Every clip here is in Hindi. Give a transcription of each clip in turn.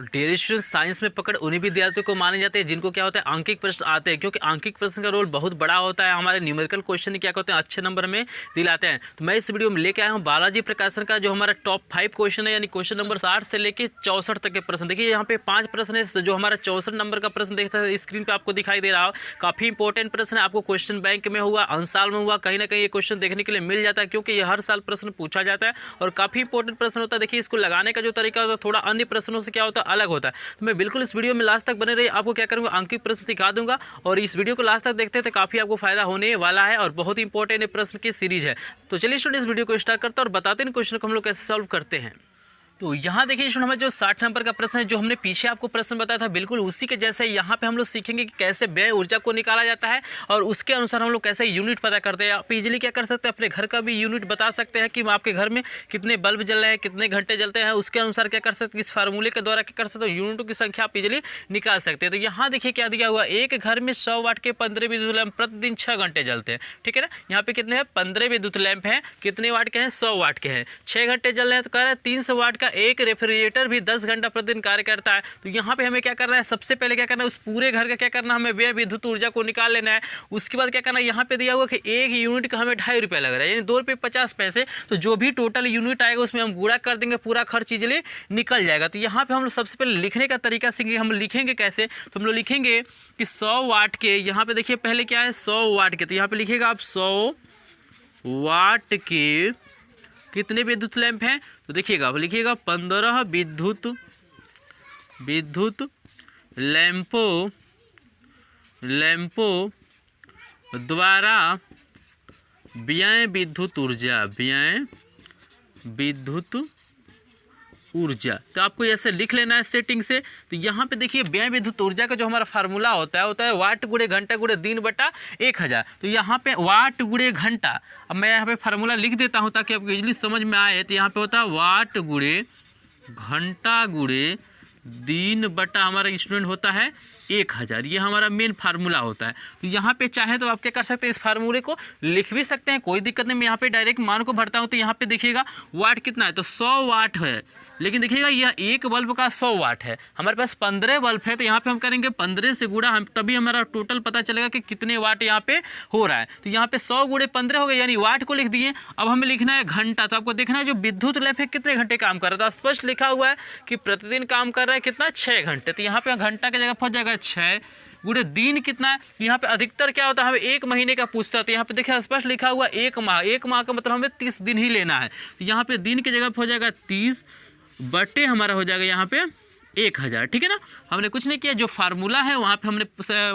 डियर स्टूडेंट, साइंस में पकड़ उन्हीं विद्यार्थियों को माने जाते हैं जिनको क्या होता है अंकिक प्रश्न आते हैं, क्योंकि अंकिक प्रश्न का रोल बहुत बड़ा होता है। हमारे न्यूमेरिकल क्वेश्चन क्या होते हैं, अच्छे नंबर में दिलाते हैं। तो मैं इस वीडियो में लेके आया हूँ बालाजी प्रकाशन का जो हमारा टॉप 5 क्वेश्चन है, यानी क्वेश्चन नंबर 60 से लेके 64 तक के प्रश्न। देखिए यहाँ पे 5 प्रश्न है, जो हमारा 64 नंबर का प्रश्न देखता है स्क्रीन पर आपको दिखाई दे रहा हो। काफ़ी इंपॉर्टेंट प्रश्न है, आपको क्वेश्चन बैंक में हुआ, अंसाल में हुआ, कहीं ना कहीं ये क्वेश्चन देखने के लिए मिल जाता है, क्योंकि ये हर साल प्रश्न पूछा जाता है और काफ़ी इंपॉर्टेंट प्रश्न होता है। देखिए इसको लगाने का जो तरीका होता है थोड़ा अन्य प्रश्नों से क्या होता है, अलग होता है। तो मैं बिल्कुल इस वीडियो में लास्ट तक बने रही, आपको क्या करूँगा अंकित प्रश्न दिखा दूंगा और इस वीडियो को लास्ट तक देखते हैं तो काफ़ी आपको फायदा होने वाला है और बहुत ही इंपॉर्टेंट प्रश्न की सीरीज है। तो चलिए स्टूडेंट इस वीडियो को स्टार्ट करते हैं और बताते हैं क्वेश्चन को हम लोग कैसे सॉल्व करते हैं। तो यहाँ देखिए स्टूडेंट, हमें जो 60 नंबर का प्रश्न है, जो हमने पीछे आपको प्रश्न बताया था बिल्कुल उसी के जैसे यहाँ पे हम लोग सीखेंगे कि कैसे व्यय ऊर्जा को निकाला जाता है और उसके अनुसार हम लोग कैसे यूनिट पता करते हैं। आप इजीली क्या कर सकते हैं, अपने घर का भी यूनिट बता सकते हैं कि आपके घर में कितने बल्ब जल रहे हैं, कितने घंटे जलते हैं, उसके अनुसार क्या कर सकते हैं, इस फार्मूले के द्वारा क्या कर सकते हो, यूनिटों की संख्या आप इजीली निकाल सकते हैं। तो यहाँ देखिए क्या दिया हुआ, एक घर में 100 वाट के 15 विद्युत लैंप प्रतिदिन 6 घंटे जलते हैं। ठीक है ना, यहाँ पे कितने हैं, 15 विद्युत लैंप हैं, कितने वाट के हैं, 100 वाट के हैं, 6 घंटे जल रहे हैं। तो कह रहे हैं 300 वाट का एक रेफ्रिजरेटर भी 10 घंटा प्रतिदिन कार्य करता है। तो यहाँ पे हमें क्या करना है, सबसे पहले क्या करना है, उस पूरे घर का क्या करना है, हमें व्यय विद्युत ऊर्जा को निकाल लेना है। उसके बाद क्या करना है, यहाँ पे दिया हुआ कि एक यूनिट का हमें 2.5 रुपये लग रहा है, यानी 2 रुपये 50 पैसे। तो जो भी टोटल यूनिट आएगा उसमें हम गुणा कर देंगे, पूरा खर्च इजीली निकल जाएगा। तो यहाँ पे हम लोग सबसे पहले लिखने का तरीका सीखेंगे। हम लिखेंगे कैसे, तो हम लोग लिखेंगे कि 100 वाट के, यहाँ पे देखिए पहले क्या है 100 वाट के, तो यहाँ पे लिखिएगा आप 100 वाट के कितने विद्युत लैंप हैं, तो देखिएगा आप लिखिएगा 15 विद्युत लैंपों द्वारा व्यय विद्युत ऊर्जा। तो आपको ऐसे लिख लेना है सेटिंग से। तो यहाँ पे देखिए व्यय विद्युत ऊर्जा का जो हमारा फार्मूला होता है वाट गुणे घंटा गुणे दिन बटा 1000। तो यहाँ पे वाट गुणे घंटा, अब मैं यहाँ पे फार्मूला लिख देता हूँ ताकि आपको इजीली समझ में आए। तो यहाँ पे होता है वाट गुणे घंटा गुणे दिन बटा हमारा स्टूडेंट होता है 1000। ये हमारा मेन फार्मूला होता है। तो यहाँ पे चाहे तो आप क्या कर सकते हैं, इस फार्मूले को लिख भी सकते हैं, कोई दिक्कत नहीं। मैं यहाँ पे डायरेक्ट मान को भरता हूँ। तो यहाँ पे देखिएगा वाट कितना है, तो 100 वाट है, लेकिन देखिएगा यह एक बल्ब का 100 वाट है, हमारे पास 15 बल्ब है। तो यहाँ पे हम करेंगे 15 से गुणा, हम तभी हमारा टोटल पता चलेगा कि कितने वाट यहाँ पे हो रहा है। तो यहाँ पे 100 गुणे 15 हो गए, यानी वाट को लिख दिए। अब हमें लिखना है घंटा। तो आपको देखना है जो विद्युत लैंप है कितने घंटे काम कर रहा है, तो स्पष्ट लिखा हुआ है कि प्रतिदिन काम कर रहा है कितना, 6 घंटे। तो यहाँ पे घंटा की जगह पहुँच जाएगा 6 गुणे दिन कितना है। यहाँ पे अधिकतर क्या होता है, हमें 1 महीने का पूछता है। तो यहाँ पे देखिए स्पष्ट लिखा हुआ 1 माह, 1 माह का मतलब हमें 30 दिन ही लेना है। तो यहाँ पे दिन की जगह हो जाएगा 30 बटे हमारा हो जाएगा यहाँ पे 1000। ठीक है ना, हमने कुछ नहीं किया, जो फार्मूला है वहाँ पे हमने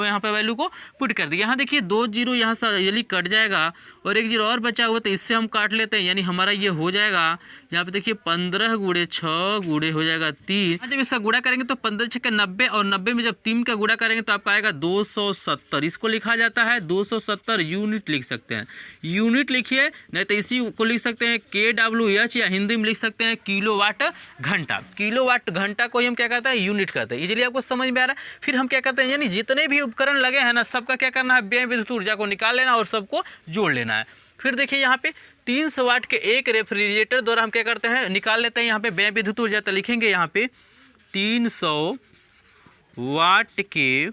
यहाँ पे वैल्यू को पुट कर दिया। यहाँ देखिए 2 जीरो यहाँ से जल्दी कट जाएगा और 1 जीरो और बचा हुआ, तो इससे हम काट लेते हैं, यानी हमारा ये हो जाएगा यहाँ पे देखिए 15 गुणे 6 गुणे हो जाएगा 3। जब इसका गुणा करेंगे तो 15 6 90 और 90 में जब 3 का गुणा करेंगे तो आपका आएगा 270। इसको लिखा जाता है 270 यूनिट लिख सकते हैं। यूनिट लिखिए, नहीं तो इसी को लिख सकते हैं KWH, या हिंदी में लिख सकते हैं किलोवाट घंटा। किलोवाट घंटा को हम क्या कहते हैं, यूनिट कहते हैं। इजीली आपको समझ में आ रहा है। फिर हम क्या करते हैं, यानी जितने भी उपकरण लगे हैं ना, सबका क्या करना है, व्यय विद्युत ऊर्जा को निकाल लेना और सबको जोड़ लेना है। फिर देखिए यहाँ पे 300 वाट के एक रेफ्रिजरेटर द्वारा हम क्या करते हैं, निकाल लेते हैं यहाँ पे व्यय विद्युत ऊर्जा। तो लिखेंगे यहाँ पे 300 वाट के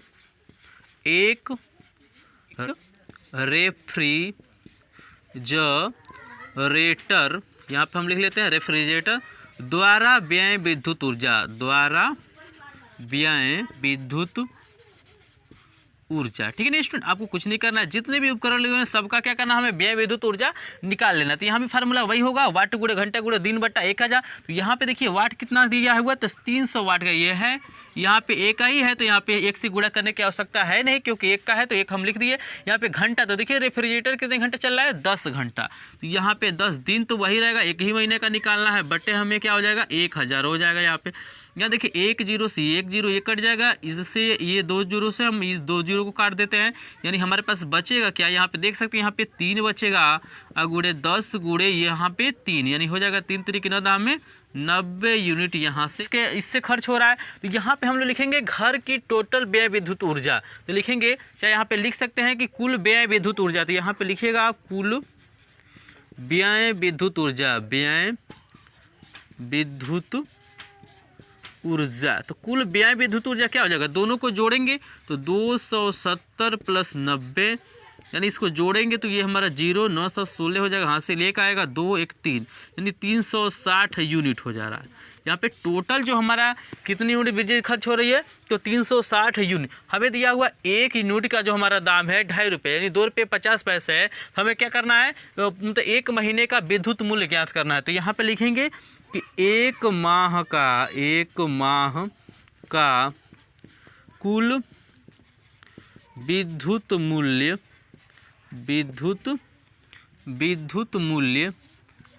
एक रेफ्रिजरेटर, यहाँ पे हम लिख लेते हैं रेफ्रिजरेटर द्वारा व्यय विद्युत ऊर्जा, द्वारा व्यय विद्युत ऊर्जा। ठीक है ना स्टूडेंट, आपको कुछ नहीं करना है, जितने भी उपकरण लगे हुए हैं सबका क्या करना है, हमें व्यय विद्युत ऊर्जा निकाल लेना। तो यहाँ भी फार्मूला वही होगा, वाट गुणे घंटा गुणे दिन बटा 1000। तो यहाँ पे देखिए वाट कितना दिया हुआ, तो 300 वाट का ये है, यहाँ पे एक का ही है, तो यहाँ पे 1 से गुणा करने की आवश्यकता है नहीं, क्योंकि 1 का है तो 1 हम लिख दिए। यहाँ पे घंटा, तो देखिए रेफ्रिजरेटर कितने घंटे चल रहा है, 10 घंटा। तो यहाँ पे 10 दिन तो वही रहेगा, 1 ही महीने का निकालना है, बटे हमें क्या हो जाएगा 1000 हो जाएगा। यहाँ पे यहाँ देखिए 1 जीरो से 1 जीरो ये कट जाएगा, इससे ये 2 जीरो से हम इस 2 जीरो को काट देते हैं, यानी हमारे पास बचेगा क्या, यहाँ पे देख सकते हैं यहाँ पे 3 बचेगा और गुणे 10 गुणे यहाँ पे 3, यानी हो जाएगा 3 3 के दाम में 90 यूनिट यहाँ से इससे खर्च हो रहा है। तो यहाँ पे हम लोग लिखेंगे घर की टोटल व्यय विद्युत ऊर्जा। तो लिखेंगे, चाहे यहाँ पे लिख सकते हैं कि कुल व्यय विद्युत ऊर्जा। तो यहाँ पे लिखिएगा आप कुल व्यय विद्युत ऊर्जा, व्यय विद्युत ऊर्जा, तो कुल व्यय विद्युत ऊर्जा क्या हो जाएगा, दोनों को जोड़ेंगे तो 270 + 90, यानी इसको जोड़ेंगे तो ये हमारा 0 916 हो जाएगा, हाथ से लेकर आएगा 2 1 3, यानी 360 यूनिट हो जा रहा है। यहाँ पे टोटल जो हमारा कितनी यूनिट बिजली खर्च हो रही है, तो 360 यूनिट। हमें दिया हुआ 1 यूनिट का जो हमारा दाम है 2.5 रुपये, यानी 2 रुपये 50 पैसे है। तो हमें क्या करना है, तो 1 महीने का विद्युत मूल्य ज्ञात करना है। तो यहाँ पे लिखेंगे कि 1 माह का कुल विद्युत मूल्य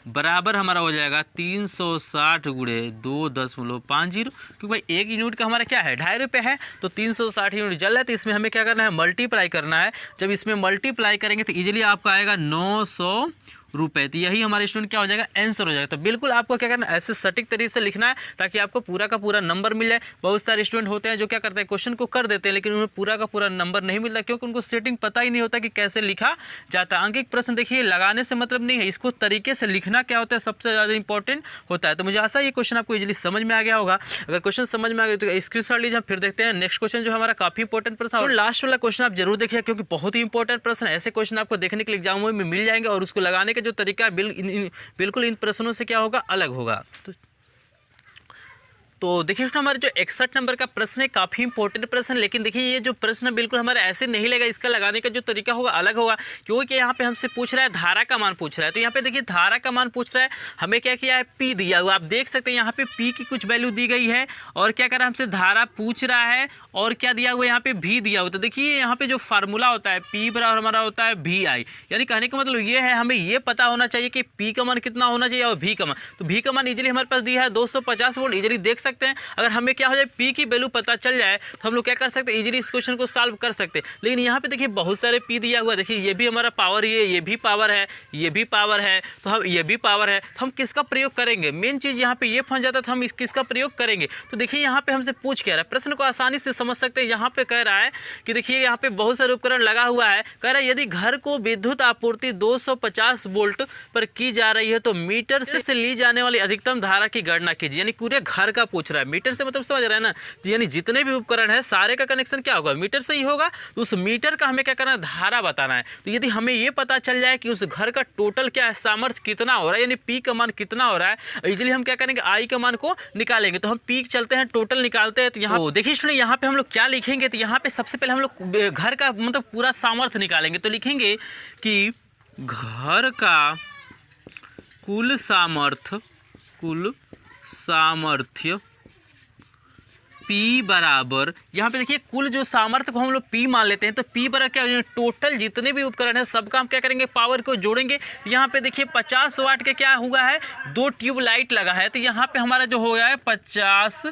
बराबर हमारा हो जाएगा 360 गुणे 2.50, क्योंकि भाई 1 यूनिट का हमारा क्या है 2.5 रुपये है, तो 360 यूनिट जल रहा है। तो इसमें हमें क्या करना है, मल्टीप्लाई करना है। जब इसमें मल्टीप्लाई करेंगे तो इजीली आपका आएगा 900 रुपये। तो यही हमारे स्टूडेंट क्या हो जाएगा, आंसर हो जाएगा। तो बिल्कुल आपको क्या करना है, ऐसे सटीक तरीके से लिखना है ताकि आपको पूरा का पूरा नंबर मिल जाए। बहुत सारे स्टूडेंट होते हैं जो क्या करते हैं, क्वेश्चन को कर देते हैं लेकिन उन्हें पूरा का पूरा नंबर नहीं मिलता, क्योंकि उनको सेटिंग पता ही नहीं होता कि कैसे लिखा जाता है। अंकित प्रश्न देखिए लगाने से मतलब नहीं है, इसको तरीके से लिखना क्या होता है सबसे ज़्यादा इंपॉर्टेंट होता है। तो मुझे आशा ये क्वेश्चन आपको इजीली समझ में आ गया होगा। अगर क्वेश्चन समझ में आ गया तो स्क्रीनशॉट लीजिए। फिर देखते हैं नेक्स्ट क्वेश्चन जो हमारा काफी इंपॉर्टेंट प्रश्न और लास्ट वाला क्वेश्चन आप जरूर देखिए, क्योंकि बहुत ही इंपॉर्टेंट प्रश्न। ऐसे क्वेश्चन आपको देखने के लिए एग्जामों में मिल जाएंगे और उसको लगाने का जो तरीका है बिल्कुल इन प्रश्नों से क्या होगा, अलग होगा। तो देखिए हमारे जो 61 नंबर का प्रश्न है काफ़ी इंपॉर्टेंट प्रश्न, लेकिन देखिए ये जो प्रश्न बिल्कुल हमारे ऐसे नहीं लगेगा, इसका लगाने का जो तरीका होगा अलग होगा, क्योंकि यहाँ पे हमसे पूछ रहा है धारा का मान पूछ रहा है। तो यहाँ पे देखिए धारा का मान पूछ रहा है, हमें क्या किया है, पी दिया हुआ। आप देख सकते हैं यहाँ पे पी की कुछ वैल्यू दी गई है और क्या कर रहा है, हमसे धारा पूछ रहा है और क्या दिया हुआ है, यहाँ पे भी दिया हुआ। तो देखिए यहाँ पे जो फार्मूला होता है पी बराबर हमारा होता है वी आई, यानी कहने का मतलब ये है हमें ये पता होना चाहिए कि पी का मान कितना होना चाहिए और वी का मान। तो वी का मान इजीली हमारे पास दिया है 250 वोल्ट, इजीली देख सकते हैं। अगर हमें क्या हो जाए, पी की वैल्यू पता चल जाए तो हम लोग क्या कर सकते हैं, इजीली इस क्वेश्चन को सॉल्व कर सकते हैं। लेकिन यहाँ पे देखिए बहुत सारे पी दिया हुआ, देखिए ये भी हमारा पावर, ये भी पावर है, ये भी पावर है, तो हम ये भी पावर है, तो हम किसका प्रयोग करेंगे, मेन चीज़ यहाँ पे ये फंस जाता है, तो हम किसका प्रयोग करेंगे। तो देखिए यहाँ पे हमसे पूछ क्या रहा है, प्रश्न को आसानी से समझ सकते हैं। यहाँ पे कह रहा है कि देखिए यहाँ पे बहुत सारे उपकरण लगा हुआ है, कह रहा है यदि घर को विद्युत आपूर्ति 250 वोल्ट पर की जा रही है तो मीटर से ली जाने वाली अधिकतम धारा की गणना कीजिए। यानी पूरे घर का पूछ रहा है, मीटर से मतलब समझ रहा है ना, यानी जितने भी उपकरण है सारे का कनेक्शन क्या होगा, मीटर से ही होगा। तो उस मीटर का हमें क्या करना है, धारा बताना है। तो यदि हमें ये पता चल जाए कि उस घर का टोटल क्या है, सामर्थ्य कितना हो रहा है, यानी पी का मान कितना हो रहा है, इजीली हम क्या करेंगे, आई का मान को निकालेंगे। तो हम पी चलते हैं, टोटल निकालते हैं। तो यहाँ देखिए स्टूडेंट यहाँ पे हम लोग क्या लिखेंगे, तो यहाँ पे सबसे पहले हम लोग घर का मतलब पूरा सामर्थ्य निकालेंगे। तो लिखेंगे कि घर का कुल सामर्थ्य P बराबर, यहाँ पे देखिए कुल जो सामर्थ्य को हम लोग P मान लेते हैं, तो P बराबर क्या हो जाएगा, टोटल जितने भी उपकरण है सबका हम क्या करेंगे, पावर को जोड़ेंगे। यहाँ पे देखिए 50 वाट के क्या हुआ है, 2 ट्यूब लाइट लगा है। तो यहाँ पे हमारा जो हो गया है 50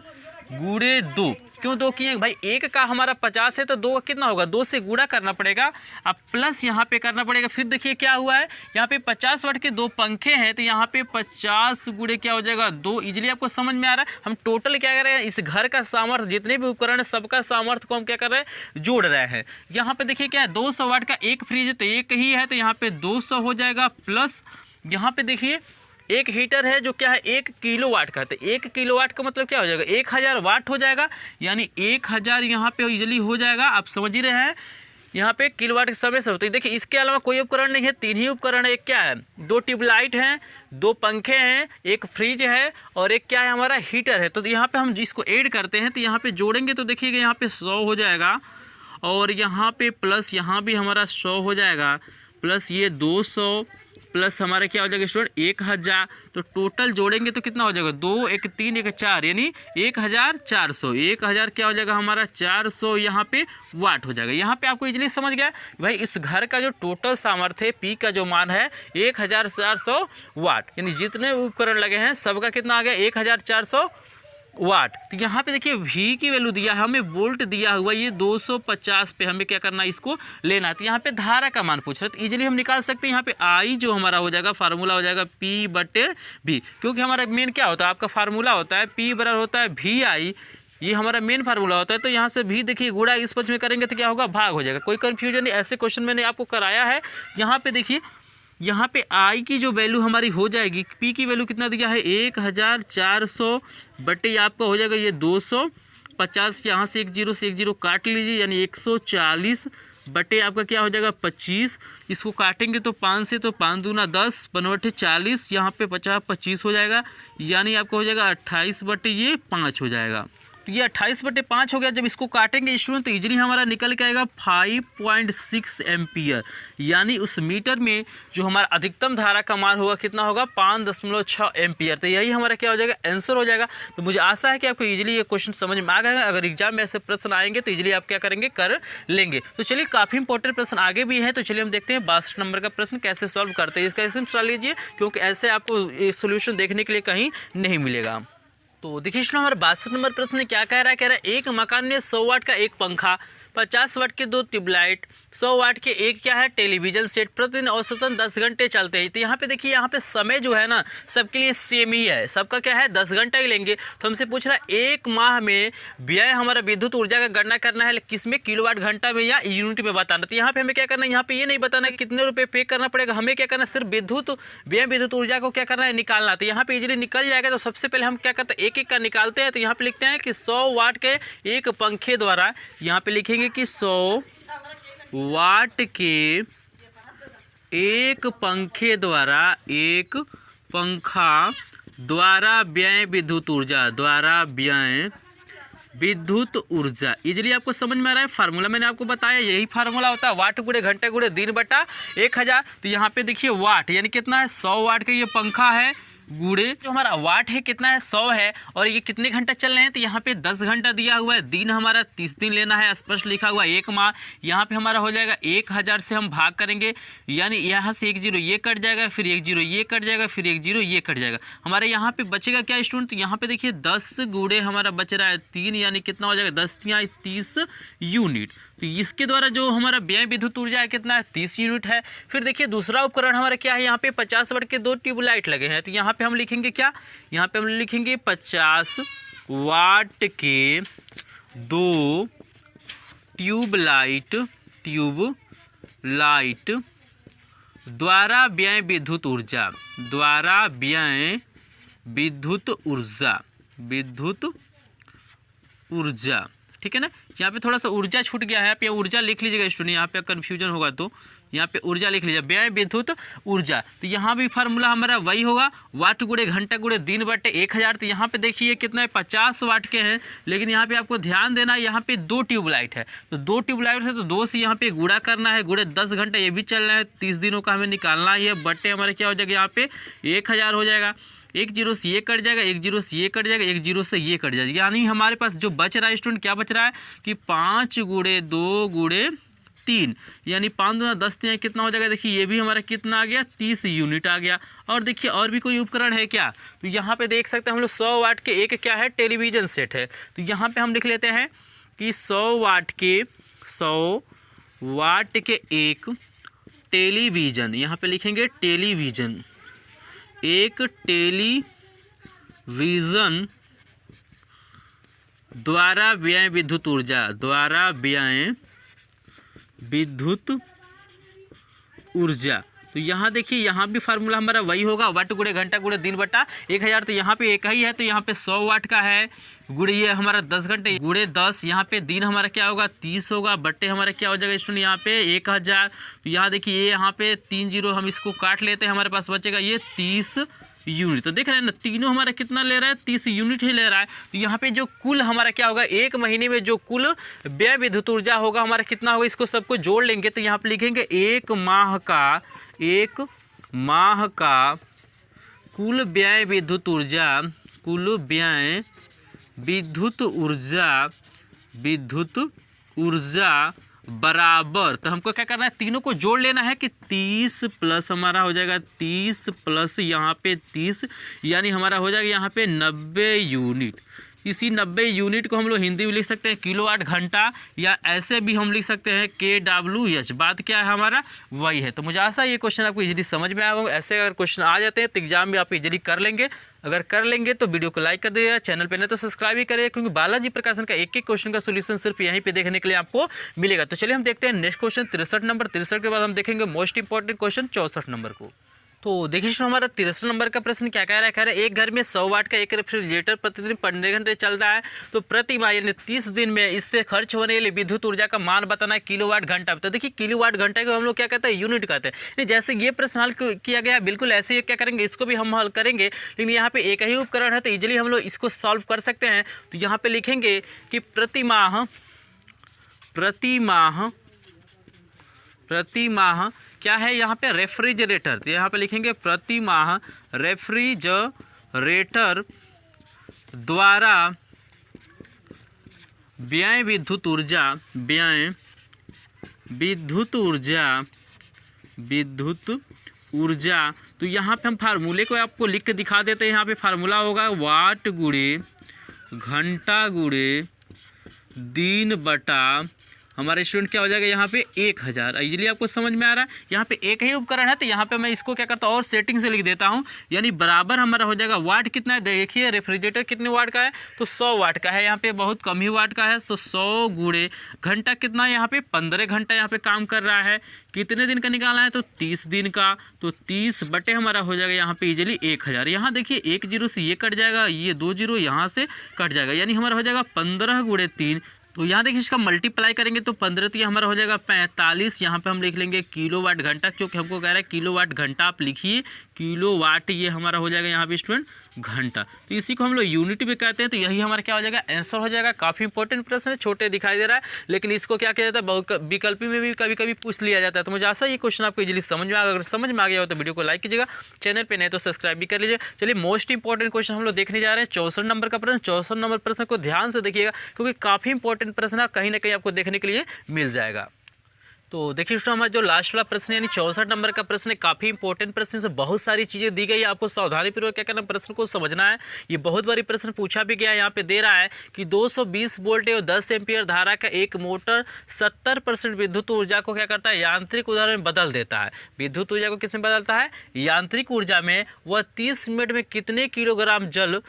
गुणे 2, क्यों 2 किए भाई, एक का हमारा 50 है तो 2 का कितना होगा, 2 से गुणा करना पड़ेगा, अब प्लस यहाँ पे करना पड़ेगा। फिर देखिए क्या हुआ है, यहाँ पे 50 वाट के 2 पंखे हैं, तो यहाँ पे 50 गुणे क्या हो जाएगा 2, इजीली आपको समझ में आ रहा है। हम टोटल क्या कर रहे हैं, इस घर का सामर्थ्य जितने भी उपकरण है सबका सामर्थ्य को हम क्या कर रहे हैं, जोड़ रहे हैं। यहाँ पे देखिए क्या है, 200 वाट का एक फ्रिज है तो एक ही है, तो यहाँ पे 200 हो जाएगा, प्लस यहाँ पे देखिए एक हीटर है जो क्या है 1 किलोवाट का, तो 1 किलोवाट का मतलब क्या हो जाएगा, 1000 वाट हो जाएगा, यानी 1000 यहाँ पे इजीली हो जाएगा। आप समझ ही रहे हैं यहाँ पे किलोवाट के समय से होते हैं। देखिए इसके अलावा कोई उपकरण नहीं है, 3 ही उपकरण है। एक क्या है, 2 ट्यूबलाइट हैं, 2 पंखे हैं, एक फ्रिज है और एक क्या है हमारा हीटर है। तो यहाँ पे हम जिसको ऐड करते हैं तो यहाँ पे जोड़ेंगे तो देखिएगा यहाँ पे 100 हो जाएगा और यहाँ पे प्लस यहाँ भी हमारा 100 हो जाएगा, प्लस ये 200 प्लस हमारा क्या हो जाएगा स्टूडेंट 1000। तो टोटल जोड़ेंगे तो कितना हो जाएगा, 2 1 3 1 4, यानी 1400। 1000 क्या हो जाएगा हमारा 400 यहाँ पे वाट हो जाएगा। यहाँ पे आपको इजीली समझ गया भाई, इस घर का जो टोटल सामर्थ्य है पी का जो मान है 1400 वाट, यानी जितने उपकरण लगे हैं सबका कितना आ गया 1400 वाट। तो यहाँ पे देखिए V की वैल्यू दिया है, हमें वोल्ट दिया हुआ ये 250 पे हमें क्या करना है, इसको लेना है। तो यहाँ पे धारा का मान पूछ रहे हैं, तो इजीली हम निकाल सकते हैं। यहाँ पे I जो हमारा हो जाएगा फार्मूला हो जाएगा P/V, क्योंकि हमारा मेन क्या होता है, आपका फार्मूला होता है P बराबर होता है VI, ये हमारा मेन फार्मूला होता है। तो यहाँ से भी देखिए गुणा इस पक्ष में करेंगे तो क्या होगा, भाग हो जाएगा। कोई कन्फ्यूजन नहीं, ऐसे क्वेश्चन मैंने आपको कराया है। यहाँ पे देखिए यहाँ पे आई की जो वैल्यू हमारी हो जाएगी, पी की वैल्यू कितना दिया है 1400 बटे आपका हो जाएगा ये 250, यहाँ से एक जीरो काट लीजिए, यानी 140 बटे आपका क्या हो जाएगा 25। इसको काटेंगे तो 5 से, तो 5 दूना 10 बनवटे 40, यहाँ पे 50 25 हो जाएगा, यानी आपका हो जाएगा 28 बटे ये 5 हो जाएगा। तो ये 28 बटे 5 हो गया। जब इसको काटेंगे स्टूडेंट तो इजीली हमारा निकल के आएगा 5.6 एम्पियर, यानी उस मीटर में जो हमारा अधिकतम धारा का मान होगा कितना होगा 5.6 एम्पियर। तो यही हमारा क्या हो जाएगा आंसर हो जाएगा। तो मुझे आशा है कि आपको इजीली ये क्वेश्चन समझ में आ गया। अगर एग्जाम में ऐसे प्रश्न आएंगे तो इजीली आप क्या करेंगे कर लेंगे। तो चलिए काफ़ी इंपॉर्टेंट प्रश्न आगे भी है, तो चलिए हम देखते हैं 62 नंबर का प्रश्न कैसे सॉल्व करते हैं। इसका क्वेश्चन चला लीजिए, क्योंकि ऐसे आपको सोल्यूशन देखने के लिए कहीं नहीं मिलेगा। तो देखिए स्टूडेंट हमारा 62 नंबर प्रश्न में क्या कह रहा है, एक मकान में 100 वाट का एक पंखा, 50 वाट के 2 ट्यूबलाइट, 100 वाट के एक क्या है टेलीविजन सेट प्रतिदिन औसतन 10 घंटे चलते हैं। तो यहाँ पे देखिए, यहाँ पे समय जो है ना सबके लिए सेम ही है, सबका क्या है 10 घंटा ही लेंगे। तो हमसे पूछ रहा है एक माह में व्यय हमारा विद्युत ऊर्जा का गणना करना है, किस में किलोवाट घंटा में या यूनिट में बताना। तो यहाँ पे हमें क्या करना है, यहाँ पे ये नहीं बताना कितने रुपये पे करना पड़ेगा, हमें क्या करना है सिर्फ विद्युत ऊर्जा को क्या करना है निकालना। तो यहाँ पे इजीली निकल जाएगा। तो सबसे पहले हम क्या करते हैं एक एक का निकालते हैं। तो यहाँ पे लिखते हैं कि 100 वाट के एक पंखे द्वारा, यहाँ पे लिखेंगे कि 100 वाट के एक पंखे द्वारा, एक पंखा द्वारा व्यय विद्युत ऊर्जा, द्वारा व्यय विद्युत ऊर्जा। इजीली आपको समझ में आ रहा है। फार्मूला मैंने आपको बताया, यही फार्मूला होता है वाट गुणे घंटे गुणे दिन बटा 1000। तो यहाँ पे देखिए वाट यानी कितना है 100 वाट का ये पंखा है, गुणे जो हमारा वाट है कितना है 100 है, और ये कितने घंटा चल रहे हैं। तो यहाँ पे 10 घंटा दिया हुआ है, दिन हमारा 30 दिन लेना है, स्पष्ट लिखा हुआ एक माह। यहाँ पे हमारा हो जाएगा 1000 से हम भाग करेंगे, यानी यहाँ से 1 0 ये कट जाएगा, फिर 1 0 ये कट जाएगा, फिर 1 0 ये कट जाएगा। हमारे यहाँ पे बचेगा क्या स्टूडेंट, तो यहाँ पे देखिए 10 गुणे हमारा बच रहा है 3, यानी कितना हो जाएगा 10 × 30 यूनिट। तो इसके द्वारा जो हमारा व्यय विद्युत ऊर्जा है कितना है 30 यूनिट है। फिर देखिए दूसरा उपकरण हमारा क्या है, यहाँ पे 50 वाट के 2 ट्यूबलाइट लगे हैं। तो यहाँ पे हम लिखेंगे क्या, यहाँ पे हम लिखेंगे 50 वाट के 2 ट्यूबलाइट द्वारा व्यय विद्युत ऊर्जा, द्वारा व्यय विद्युत ऊर्जा, ठीक है ना। यहाँ पे थोड़ा सा ऊर्जा छूट गया है, आप ये ऊर्जा लिख लीजिएगा स्टूडेंट, यहाँ पे कन्फ्यूजन होगा तो यहाँ पे ऊर्जा लिख लीजिए, व्यय विद्युत ऊर्जा। तो यहाँ भी फार्मूला हमारा वही होगा वाट गुणे घंटा गुणे दिन बटे 1000। तो यहाँ पे देखिए कितना है 50 वाट के हैं, लेकिन यहाँ पे आपको ध्यान देना है यहाँ पे 2 ट्यूबलाइट है। तो 2 ट्यूबलाइट है तो 2 से यहाँ पे गुणा करना है, गुणे 10 घंटा ये भी चल रहा है, 30 दिनों का हमें निकालना है, बटे हमारे क्या हो जाएगा यहाँ पे 1000 हो जाएगा। 1 0 से ये कट जाएगा, 1 0 से ये कट जाएगा, 1 0 से ये कट जाएगा, यानी हमारे पास जो बच रहा है स्टूडेंट क्या बच रहा है कि 5 गुणे 2 गुणे 3, यानी 5 दूना 10 3 कितना हो जाएगा। देखिए ये भी हमारा कितना आ गया 30 यूनिट आ गया। और देखिए और भी कोई उपकरण है क्या, तो यहाँ पे देख सकते हैं हम लोग 100 वाट के एक क्या है टेलीविज़न सेट है। तो यहाँ पे हम लिख लेते हैं कि 100 वाट के एक टेलीविज़न, यहाँ पे लिखेंगे टेलीविज़न, एक टेलीविज़न द्वारा व्यय विद्युत ऊर्जा, द्वारा व्यय विद्युत ऊर्जा। तो यहाँ देखिए यहाँ भी फार्मूला हमारा वही होगा वाट गुणे घंटा गुणे दिन बटा 1000। तो यहाँ पे एक ही है, तो यहाँ पे 100 वाट का है, गुणे ये हमारा 10 घंटे गुणे 10, यहाँ पे दिन हमारा क्या होगा 30 होगा, बट्टे हमारा क्या हो जाएगा स्टूडेंट यहाँ पे 1000। तो यहाँ देखिए ये यहाँ पे 3 0 हम इसको काट लेते हैं, हमारे पास बचेगा ये 30 यूनिट। तो देख रहे हैं ना तीनों हमारा कितना ले रहा है 30 यूनिट ही ले रहा है। तो यहाँ पे जो कुल हमारा क्या होगा एक महीने में जो कुल व्यय विद्युत ऊर्जा होगा हमारा कितना होगा, इसको सबको जोड़ लेंगे। तो यहाँ पे लिखेंगे एक माह का कुल व्यय विद्युत ऊर्जा, कुल व्यय विद्युत ऊर्जा बराबर, तो हमको क्या करना है तीनों को जोड़ लेना है कि 30 प्लस हमारा हो जाएगा 30 प्लस यहाँ पे 30, यानी हमारा हो जाएगा यहाँ पे 90 यूनिट। इसी 90 यूनिट को हम लोग हिंदी में लिख सकते हैं किलोवाट घंटा, या ऐसे भी हम लिख सकते हैं kWh। बात क्या है हमारा, वही है। तो मुझे आशा ये क्वेश्चन आपको इजीली समझ में आएगा। ऐसे अगर क्वेश्चन आ जाते हैं तो एग्जाम में आप इजीली कर लेंगे। अगर कर लेंगे तो वीडियो को लाइक कर दीजिएगा, चैनल पे नहीं तो सब्सक्राइब ही करिए, क्योंकि बालाजी प्रकाशन का एक एक क्वेश्चन का सोल्यूशन सिर्फ यहीं पे देखने के लिए आपको मिलेगा। तो चलिए हम देखते हैं नेक्स्ट क्वेश्चन 63 नंबर। 63 के बाद हम देखेंगे मोस्ट इंपॉर्टेंट क्वेश्चन 64 नंबर को। तो देखिए हमारा 63 नंबर का प्रश्न क्या कह रहा है, कह रहा है एक घर में 100 वाट का एक रेफ्रिजरेटर प्रतिदिन 15 घंटे चलता है, तो प्रति माह यानी 30 दिन में इससे खर्च होने वाली विद्युत ऊर्जा का मान बताना है किलोवाट घंटा। तो देखिए किलोवाट घंटा को हम लोग क्या कहते हैं, यूनिट कहते हैं। जैसे ये प्रश्न हल किया गया बिल्कुल ऐसे ही क्या करेंगे, इसको भी हम हल करेंगे, लेकिन यहाँ पे एक ही उपकरण है तो इजिली हम लोग इसको सॉल्व कर सकते हैं। तो यहाँ पे लिखेंगे कि प्रति माह क्या है यहाँ पे, रेफ्रिजरेटर। तो यहाँ पे लिखेंगे प्रति माह रेफ्रिजरेटर द्वारा व्यय विद्युत ऊर्जा। तो यहाँ पे हम फार्मूले को आपको लिख के दिखा देते हैं। यहाँ पे फार्मूला होगा वाट गुणे घंटा गुणे दिन बटा हमारे स्टूडेंट क्या हो जाएगा यहाँ पे 1000। इजीली आपको समझ में आ रहा है। यहाँ पे एक ही उपकरण है तो यहाँ पे मैं इसको क्या करता हूँ और सेटिंग से लिख देता हूँ, यानी बराबर हमारा हो जाएगा वाट कितना है, देखिए रेफ्रिजरेटर कितने वाट का है, तो 100 वाट का है। यहाँ पे बहुत कम ही वाट का है, तो 100 गुणे घंटा कितना है यहाँ पे 15 घंटा यहाँ पे काम कर रहा है। कितने दिन का निकालना है, तो 30 दिन का, तो 30 बटे हमारा हो जाएगा यहाँ पे इजीली 1000। यहाँ देखिए 1 जीरो से ये कट जाएगा, ये 2 जीरो यहाँ से कट जाएगा, यानी हमारा हो जाएगा 15 गुणे 3। तो यहाँ देखिए इसका मल्टीप्लाई करेंगे तो 15 तो ये हमारा हो जाएगा 45। यहाँ पे हम लिख लेंगे किलोवाट घंटा, क्योंकि हमको कह रहा है किलोवाट घंटा आप लिखिए, किलोवाट ये हमारा हो जाएगा यहाँ पे स्टूडेंट घंटा। तो इसी को हम लोग यूनिट भी कहते हैं। तो यही हमारा क्या हो जाएगा, आंसर हो जाएगा। काफ़ी इंपॉर्टेंट प्रश्न है, छोटे दिखाई दे रहा है, लेकिन इसको क्या किया जाता है, विकल्पी में भी कभी कभी पूछ लिया जाता है। तो मुझे आशा ये क्वेश्चन आपको इजीली समझ में आ गया। अगर समझ में आ गया हो तो वीडियो को लाइक कीजिएगा, चैनल पे नहीं तो सब्सक्राइब भी कर लीजिए। चलिए मोस्ट इंपॉर्टेंट क्वेश्चन हम लोग देखने जा रहे हैं 64 नंबर का प्रश्न। 64 नंबर प्रश्न को ध्यान से देखिएगा, क्योंकि काफ़ी इंपॉर्टेंट प्रश्न है, कहीं ना कहीं आपको देखने के लिए मिल जाएगा। तो देखिए स्टूडेंट हमारा जो लास्ट वाला प्रश्न यानी 64 नंबर का प्रश्न है, काफ़ी इंपॉर्टेंट प्रश्न है, बहुत सारी चीज़ें दी गई है, आपको सावधानीपूर्वक क्या करना, प्रश्न को समझना है। ये बहुत बारी प्रश्न पूछा भी गया है। यहाँ पे दे रहा है कि 220 वोल्ट और 10 एम्पियर धारा का एक मोटर 70% विद्युत ऊर्जा को क्या करता है, यांत्रिक ऊर्जा में बदल देता है। विद्युत ऊर्जा को किस में बदलता है, यांत्रिक ऊर्जा में। वह 30 मिनट में कितने किलोग्राम जल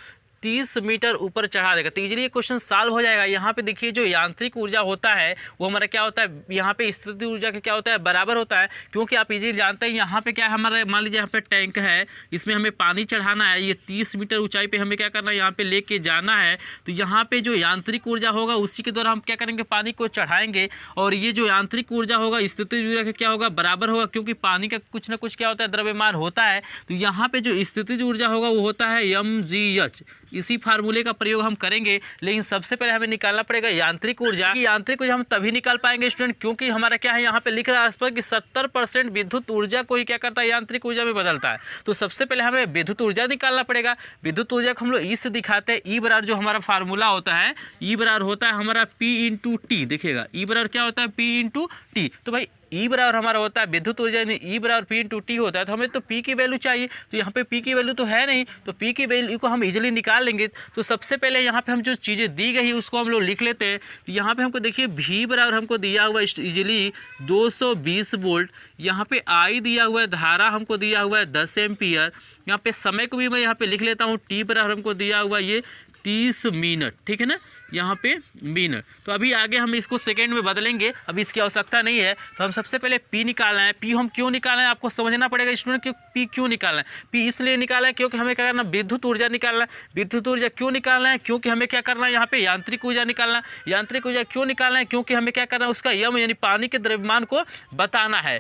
30 मीटर ऊपर चढ़ा देगा। तो इजीली ये क्वेश्चन सॉल्व हो जाएगा। यहाँ पे देखिए जो यांत्रिक ऊर्जा होता है वो हमारा क्या होता है, यहाँ पे स्थितिज ऊर्जा का क्या होता है, बराबर होता है। क्योंकि आप इजीली जानते हैं यहाँ पे क्या है, हमारा मान लीजिए यहाँ पे टैंक है, इसमें हमें पानी चढ़ाना है, ये 30 मीटर ऊंचाई पे हमें क्या करना है, यहाँ पे लेके जाना है। तो यहाँ पे जो यांत्रिक ऊर्जा होगा उसी के द्वारा हम क्या करेंगे, पानी को चढ़ाएंगे, और ये जो यांत्रिक ऊर्जा होगा स्थितिज ऊर्जा का क्या होगा, बराबर होगा, क्योंकि पानी का कुछ ना कुछ क्या होता है, द्रव्यमान होता है। तो यहाँ पे जो स्थितिज ऊर्जा होगा वो होता है mgh। इसी फार्मूले का प्रयोग हम करेंगे, लेकिन सबसे पहले हमें निकालना पड़ेगा यांत्रिक ऊर्जा। यांत्रिक ऊर्जा हम तभी निकाल पाएंगे स्टूडेंट, क्योंकि हमारा क्या है, यहाँ पे लिख रहा है इस पर कि 70% विद्युत ऊर्जा को ही क्या करता है, यांत्रिक ऊर्जा में बदलता है। तो सबसे पहले हमें विद्युत ऊर्जा निकालना पड़ेगा। विद्युत ऊर्जा को हम लोग ई से दिखाते हैं। ई बराबर जो हमारा फार्मूला होता है, ई बराबर होता है हमारा P इंटू टी। देखिएगा ई बराबर क्या होता है, P इंटू टी। तो भाई ई बराबर हमारा होता है विद्युत ऊर्जा, यानी ई बराबर P इंटू टी होता है। तो हमें तो P की वैल्यू चाहिए, तो यहाँ पे P की वैल्यू तो है नहीं, तो P की वैल्यू को हम इजीली निकाल लेंगे। तो सबसे पहले यहाँ पे हम जो चीज़ें दी गई उसको हम लोग लिख लेते हैं। तो यहाँ पे हमको देखिए V बराबर हमको दिया हुआ है इजीली 220 वोल्ट, यहाँ पे I दिया हुआ है, धारा हमको दिया हुआ है 10 एम्पियर। यहाँ पे समय को भी मैं यहाँ पे लिख लेता हूँ, T बराबर हमको दिया हुआ ये 30 मिनट, ठीक है ना, यहाँ पे मिनट। तो अभी आगे हम इसको सेकेंड में बदलेंगे, अभी इसकी आवश्यकता नहीं है। तो हम सबसे पहले P निकालना है। P हम क्यों निकालना है आपको समझना पड़ेगा स्टूडेंट, क्यों P क्यों निकालना है। P इसलिए निकालना है क्योंकि हमें क्या करना है, विद्युत ऊर्जा निकालना है। विद्युत ऊर्जा क्यों निकालना है, क्योंकि हमें क्या करना है, यहाँ पे यांत्रिक ऊर्जा निकालना है। यांत्रिक ऊर्जा क्यों निकालना है, क्योंकि हमें क्या करना है, उसका यम यानी पानी के द्रव्यमान को बताना है।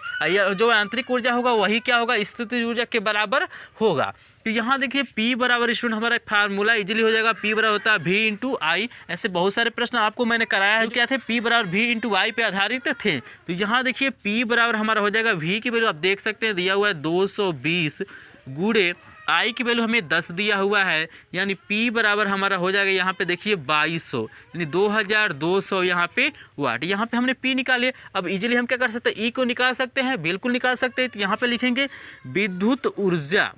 जो यांत्रिक ऊर्जा होगा वही क्या होगा, स्थितिज ऊर्जा के बराबर होगा। तो यहाँ देखिए P बराबर स्टूडेंट हमारा फार्मूला इजीली हो जाएगा, P बराबर होता है V इंटू आई। ऐसे बहुत सारे प्रश्न आपको मैंने कराया है, क्या थे, P बराबर V इंटू आई पे आधारित थे। तो यहाँ देखिए P बराबर हमारा हो जाएगा, V की वैल्यू आप देख सकते हैं दिया हुआ है 220 गुणे I की वैल्यू हमें 10 दिया हुआ है, यानी P बराबर हमारा हो जाएगा यहाँ पे देखिए 2200, यानी 2200 यहाँ पे वाट। यहाँ पे हमने P निकाले। अब इजीली हम क्या कर सकते हैं, E को निकाल सकते हैं, बिल्कुल निकाल सकते हैं। तो यहाँ पे लिखेंगे विद्युत ऊर्जा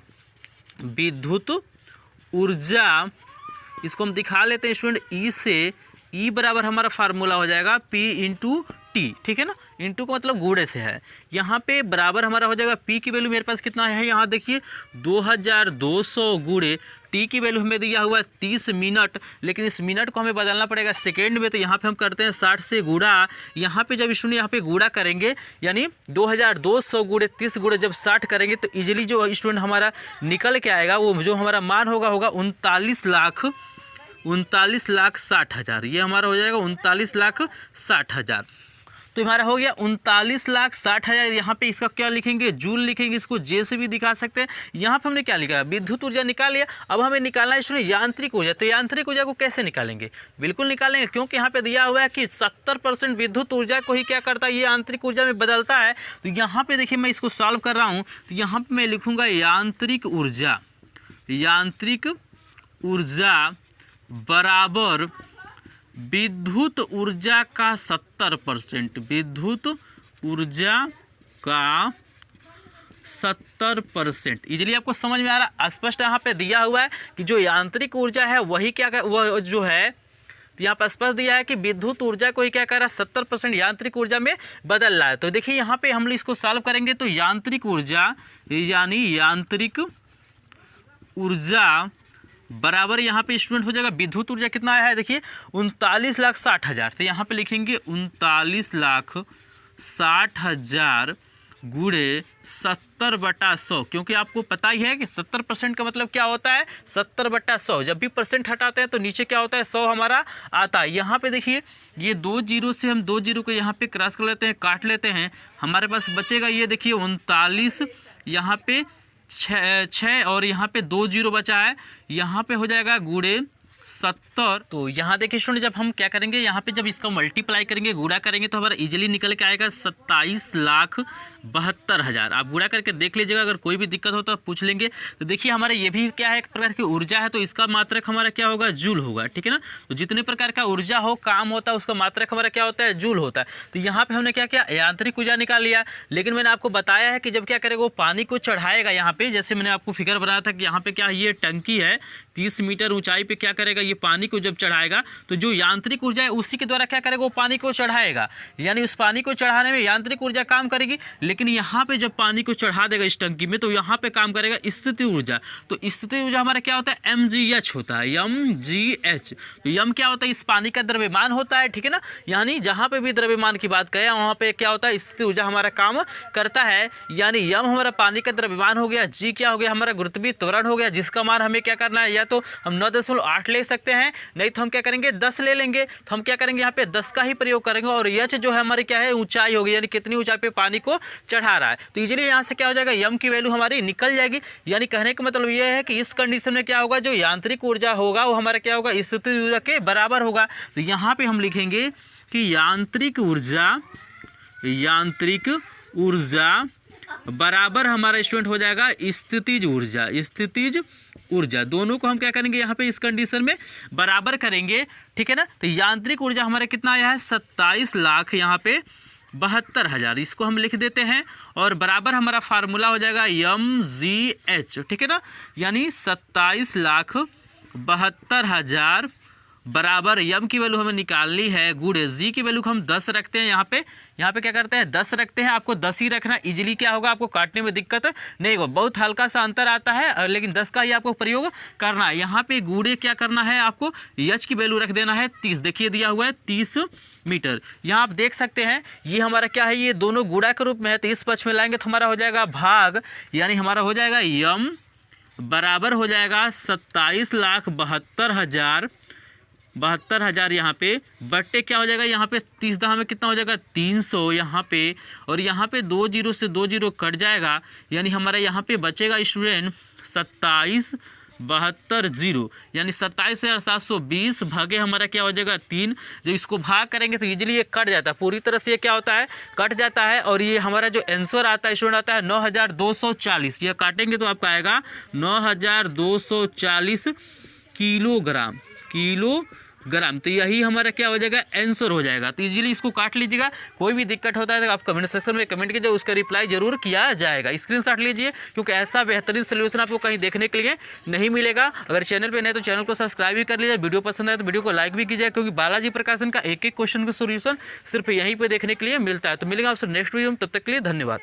इसको हम दिखा लेते हैं स्टूडेंट। ई से ई बराबर हमारा फार्मूला हो जाएगा P इंटू टी, ठीक है ना। इंटू का मतलब गुणे से है। यहाँ पे बराबर हमारा हो जाएगा P की वैल्यू मेरे पास कितना है, यहाँ देखिए 2200 गुणे टी की वैल्यू हमें दिया हुआ है 30 मिनट, लेकिन इस मिनट को हमें बदलना पड़ेगा सेकेंड में। तो यहाँ पे हम करते हैं 60 से गुणा। यहाँ पे जब स्टूडेंट यहाँ पे गुणा करेंगे यानी 2200 गुणे 30 गुणे जब 60 करेंगे तो इजीली जो स्टूडेंट हमारा निकल के आएगा वो जो हमारा मान होगा 39,60,000। ये हमारा हो जाएगा 39,60,000। तो हमारा हो गया 39,60,000। यहाँ पे इसका क्या लिखेंगे, जूल लिखेंगे, इसको जे से भी दिखा सकते हैं। यहाँ पे हमने क्या लिखा है, विद्युत ऊर्जा निकाल लिया। अब हमें निकालना है स्टूडेंट यांत्रिक ऊर्जा। तो यांत्रिक ऊर्जा को कैसे निकालेंगे, बिल्कुल निकालेंगे, क्योंकि यहाँ पे दिया हुआ है कि 70% विद्युत ऊर्जा को ही क्या करता है, ये यांत्रिक ऊर्जा में बदलता है। तो यहाँ पे देखिए मैं इसको सॉल्व कर रहा हूँ, तो यहाँ पर मैं लिखूँगा यांत्रिक ऊर्जा, यांत्रिक ऊर्जा बराबर विद्युत ऊर्जा का 70%, विद्युत ऊर्जा का 70%। इजीली आपको समझ में आ रहा, स्पष्ट यहाँ पे दिया हुआ है कि जो यांत्रिक ऊर्जा है वही क्या वह जो है, तो यहाँ पर स्पष्ट दिया है कि विद्युत ऊर्जा को ही क्या कर रहा है 70% यांत्रिक ऊर्जा में बदल रहा है। तो देखिए यहाँ पे हम इसको सॉल्व करेंगे तो यांत्रिक ऊर्जा यानी यांत्रिक ऊर्जा बराबर यहाँ पे स्टूडेंट हो जाएगा विद्युत ऊर्जा कितना आया है, देखिए 39,60,000। तो यहाँ पे लिखेंगे 39,60,000 गुणे 70/100, क्योंकि आपको पता ही है कि 70% का मतलब क्या होता है 70/100। जब भी परसेंट हटाते हैं तो नीचे क्या होता है 100 हमारा आता है। यहाँ पे देखिए ये 2 जीरो से हम 2 जीरो को यहाँ पे क्रॉस कर लेते हैं, काट लेते हैं, हमारे पास बचेगा ये देखिए 39, यहाँ पे 6 और यहाँ पे 2 जीरो बचा है, यहाँ पे हो जाएगा गुणे 70। तो यहाँ देखिए स्टूडेंट जब हम क्या करेंगे, यहाँ पे जब इसका मल्टीप्लाई करेंगे, गुणा करेंगे तो हमारा इजीली निकल के आएगा 27,72,000। आप गुणा करके देख लीजिएगा, अगर कोई भी दिक्कत हो तो पूछ लेंगे। तो देखिए हमारे ये भी क्या है, एक प्रकार की ऊर्जा है, तो इसका मात्रक हमारा क्या होगा, जूल होगा, ठीक है ना। तो जितने प्रकार का ऊर्जा हो, काम होता है, उसका मात्रक हमारा क्या होता है, जूल होता है। तो यहाँ पे हमने क्या किया, यांत्रिक ऊर्जा निकाल लिया। लेकिन मैंने आपको बताया है कि जब क्या करेगा वो पानी को चढ़ाएगा, यहाँ पे जैसे मैंने आपको फिगर बनाया था कि यहाँ पे क्या ये टंकी है 30 मीटर ऊंचाई पे, क्या करेगा ये पानी को जब चढ़ाएगा तो जो यांत्रिक ऊर्जा है उसी के द्वारा क्या करेगा वो पानी को चढ़ाएगा, यानी उस पानी को चढ़ाने में यांत्रिक ऊर्जा काम करेगी। लेकिन यहाँ पे जब पानी को चढ़ा देगा इस टंकी में तो यहाँ पे काम करेगा स्थितिज ऊर्जा। तो स्थितिज ऊर्जा हमारा क्या होता है, mgh होता है, mgh। तो यम क्या होता है, इस पानी का द्रव्यमान होता है, ठीक है ना। यानी जहाँ पे भी द्रव्यमान की बात करें वहाँ पे क्या होता है, स्थितिज ऊर्जा हमारा काम करता है। यानी यम हमारा पानी का द्रव्यमान हो गया, जी क्या हो गया, हमारा गुरुत्वीय त्वरण हो गया, जिसका मान हमें क्या करना है, या तो हम 9.8 ले सकते हैं, नहीं तो हम क्या करेंगे 10 ले लेंगे। तो हम क्या करेंगे यहाँ पे 10 का ही प्रयोग करेंगे। और एच जो है हमारी क्या है, ऊंचाई होगी, यानी कितनी ऊंचाई पे पानी को चढ़ा रहा है। तो इजीली यहाँ से क्या हो जाएगा, यम की वैल्यू हमारी निकल जाएगी। यानी कहने का मतलब ये है कि इस कंडीशन में क्या होगा, जो यांत्रिक ऊर्जा होगा वो हमारा क्या होगा, स्थितिज ऊर्जा के बराबर होगा। तो यहाँ पे हम लिखेंगे कि यांत्रिक ऊर्जा बराबर हमारा स्टूडेंट हो जाएगा स्थितिज ऊर्जा, स्थितिज ऊर्जा। दोनों को हम क्या करेंगे यहाँ पे इस कंडीशन में बराबर करेंगे, ठीक है ना। तो यांत्रिक ऊर्जा हमारा कितना आया है, 27 लाख यहाँ पे 72,000, इसको हम लिख देते हैं। और बराबर हमारा फार्मूला हो जाएगा mgh, ठीक है ना। यानी 27,72,000 बराबर यम की वैल्यू हमें निकालनी है, गुणे जी की वैल्यू को हम 10 रखते हैं। यहाँ पे क्या करते हैं 10 रखते हैं, आपको 10 ही रखना। इजीली क्या होगा, आपको काटने में दिक्कत नहीं होगा, बहुत हल्का सा अंतर आता है, लेकिन 10 का ही आपको प्रयोग करना है। यहाँ पे गुणे क्या करना है, आपको एच की वैल्यू रख देना है 30। देखिए दिया हुआ है 30 मीटर। यहाँ आप देख सकते हैं ये हमारा क्या है, ये दोनों गुणा के रूप में है, तो इस पक्ष में लाएंगे तो हमारा हो जाएगा भाग, यानी हमारा हो जाएगा यम बराबर हो जाएगा 27,72,000 यहाँ पे बट्टे क्या हो जाएगा, यहाँ पे 30 दहा में कितना हो जाएगा 300 यहाँ पे, और यहाँ पे 2 जीरो से 2 जीरो कट जाएगा, यानी हमारा यहाँ पे बचेगा स्टूडेंट 27,72,000, यानी 27,720 भागे हमारा क्या हो जाएगा 3। जब इसको भाग करेंगे तो इजीली ये कट जाता है, पूरी तरह से ये क्या होता है, कट जाता है। और ये हमारा जो आंसर आता है स्टूडेंट आता है 9,240। ये काटेंगे तो आपका आएगा 9,240 किलोग्राम ग्राम। तो यही हमारा क्या हो जाएगा, आंसर हो जाएगा। तो इजीली इसको काट लीजिएगा। कोई भी दिक्कत होता है तो आप कमेंट सेक्शन में कमेंट कीजिए, उसका रिप्लाई जरूर किया जाएगा। स्क्रीनशॉट लीजिए, क्योंकि ऐसा बेहतरीन सोल्यूशन आपको कहीं देखने के लिए नहीं मिलेगा। अगर चैनल पे नए तो चैनल को सब्सक्राइब भी कर लीजिए। वीडियो पसंद आए तो वीडियो को लाइक भी कीजिए, क्योंकि बालाजी प्रकाशन का एक एक क्वेश्चन का सोल्यूशन सिर्फ यहीं पे देखने के लिए मिलता है। तो मिलेगा आपसे नेक्स्ट वीडियो में, तब तक के लिए धन्यवाद।